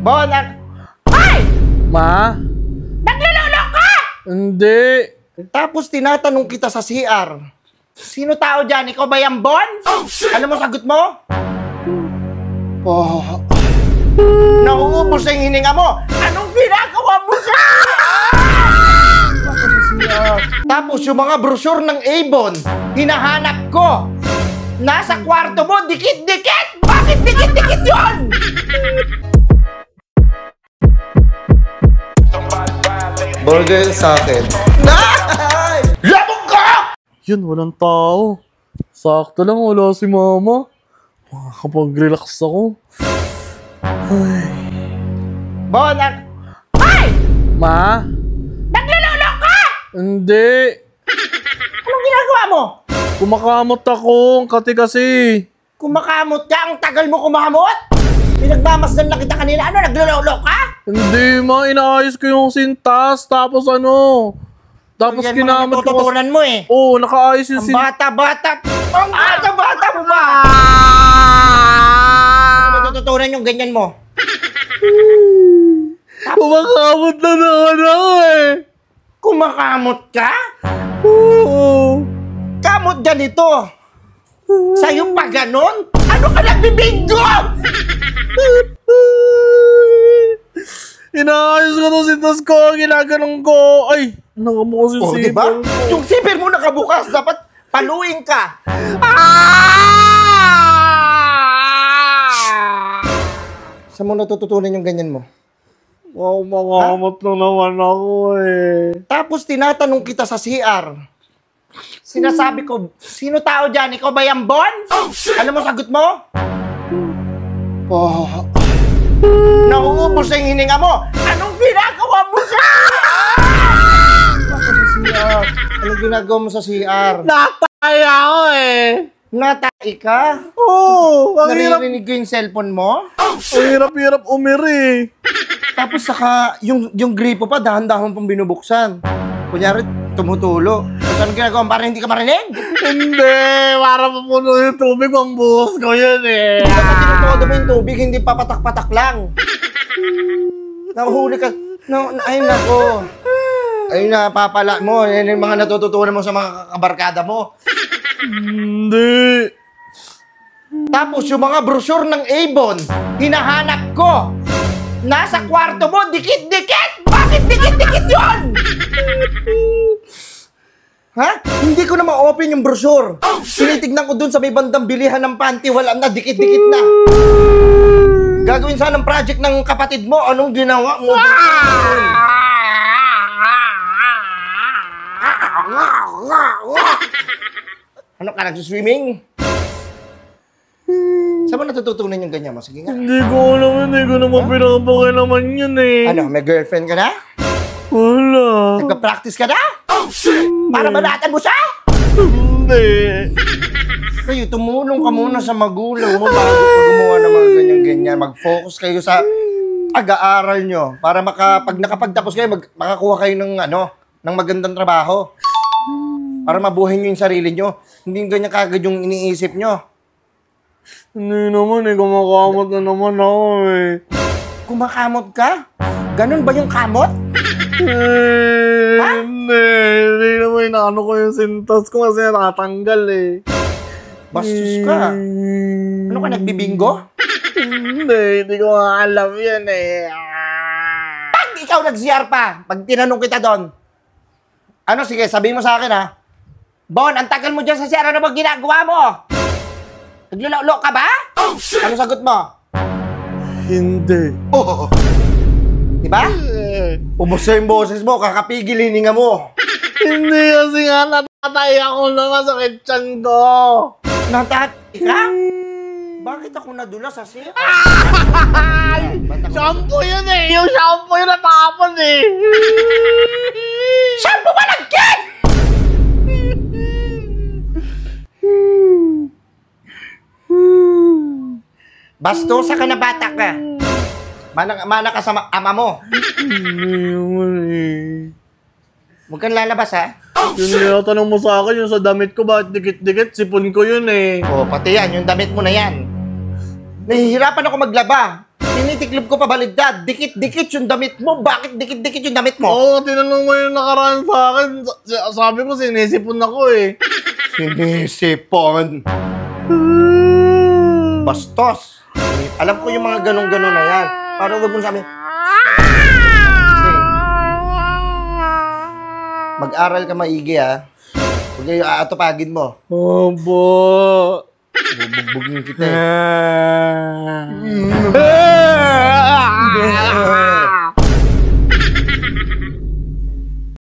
Bon, ay! Ma? Naglulolo ka! Hindi. Tapos tinatanong kita sa CR, sino tao dyan? Ikaw ba yung Bon? Ano mo sagot mo? Oh. Nauubos na yung hininga mo. Anong ginagawa mo sa Tapos yung mga brochure ng Avon, hinahanap ko. Nasa kwarto mo, dikit-dikit! Bakit dikit-dikit yun? Burger sa akin. Labog ka! Yun, walang tao. Sakto lang, wala si mama. Makakapag-relax ako. Ay. Bon, ay! Ma? Naglulolo ka! Hindi. Anong ginagawa mo? Kumakamot ako, ang kati kasi. Kumakamot ka? Ang tagal mo kumamot? Pinagmamasdan na kita kanina. Ano, naglulolo ka? Hindi, ma. Inaayos ko yung sintas. Tapos ano? Tapos yan kinamot ko. natututunan mo eh. Oo, nakaayos yung Ang bata-bata. Ang bata-bata mo ba? Ano natututunan yung ganyan mo? Kumakamot na naman ako eh. Kumakamot ka? Oo. Kamot ganito. Sa'yo pa ganon? Ano ka nagbibingo? Inaayos ko itong sintas ko. Ginaganong ko. Ay, nakabukas yung Oh, sipon diba? ko. Yung sipir mo nakabukas. Dapat paluin ka. Saan mo natututunan yung ganyan mo? Wow, makamot na naman ako eh. Tapos tinatanong kita sa CR. Sinasabi ko, sino tao dyan? Ikaw ba yung Bon? Ano mo sagot mo? Oh. Nauubos na yung hininga mo. Anong ginagawa mo sa CR? Anong ginagawa mo sa CR? Natay ako eh. Natay ka? Oo, ang hirap. Naririnig ko yung cellphone mo? Ang hirap-hirap umiri. Tapos saka, yung gripo pa, dahan-dahan pang binubuksan. Kunyari, tumutulo. Tapos anong ginagawa para hindi ka marinig? Hindi, para mapuno yung tubig, pang buhos ko yun eh. Hindi ka tinutodo mo yung tubig, hindi papatak-patak lang. Nahuhuli ka. Ayun nako. Ayun na, papala mo. Yan yung mga natututunan mo sa mga kabarkada mo. Hindi. Tapos yung mga brochure ng Avon, hinahanap ko. Nasa kwarto mo, dikit-dikit! Bakit dikit-dikit yun? Ha? Hindi ko na ma-open yung brochure. Tinitignan ko dun sa may bandang bilihan ng panty, wala na, dikit-dikit na. Gagawin sana ng project ng kapatid mo, anong ginawa mo? Ano ka, nagsuswimming? Saan mo natututunan yung ganyan mo? Sige nga. Hindi ko alam yun, hindi ko naman pinapakay naman yun eh. Ano, may girlfriend ka na? Wala. Nagpa-practice ka na? Para banatan mo siya? Hindi. Kayo, tumulong ka muna sa magulang mo bago ka gumawa ng mga ganyan-ganyan. Mag-focus kayo sa pag-aaral nyo para pag nakapagtapos kayo, makakuha kayo ng, ng magandang trabaho. Para mabuhay nyo yung sarili nyo. Hindi ganyan kagad yung iniisip nyo. Hindi naman eh, kumakamot na naman ako eh. Kumakamot ka? Ganun ba yung kamot? Hindi naman inaano ko yung sintas ko kasi natatanggal eh. Bastos ka. Ano ka, nagbibingo? Hindi ko alam yan eh. Pag ikaw nag-CR pa, pag tinanong kita doon, ano, sige, sabihin mo sa akin ha. Bon, ang tagal mo dyan sa CR, ano ba ginagawa mo? Naglulolo ka ba? Ano sagot mo? Hindi. Oh. Diba? Ubos na yung boses mo, kakapigil hininga mo. Hindi kasi nga natatay ako na masakit tiyan ko. Natatay ka? Bakit ako nadula sa CR? Shampoo yun eh! Yung shampoo yun natapon eh! Shampoo ba nag-get? Bastosa ka na bata ka. Mana ka sa ama mo. Hindi naman eh. Huwag kang lalabas ha. Yung tinatanong mo sa akin, yung sa damit ko, bakit dikit-dikit? Sipon ko yun eh. O, pati yan, yung damit mo na yan. Nahihirapan ako maglaba. Tinitiklop ko pa baligtad. Dikit-dikit yung damit mo. Bakit dikit-dikit yung damit mo? Oo, tinanong mo yung nakaraan sa akin. Sabi ko, sinisipon ako eh. Sinisipon. Bastos. Alam ko yung mga ganun-ganun na yan. Para huwag mong sabi. Mag-aral ka maigi ha. Huwag kayo aatupagin mo. Opo. Bubugbugin kita eh.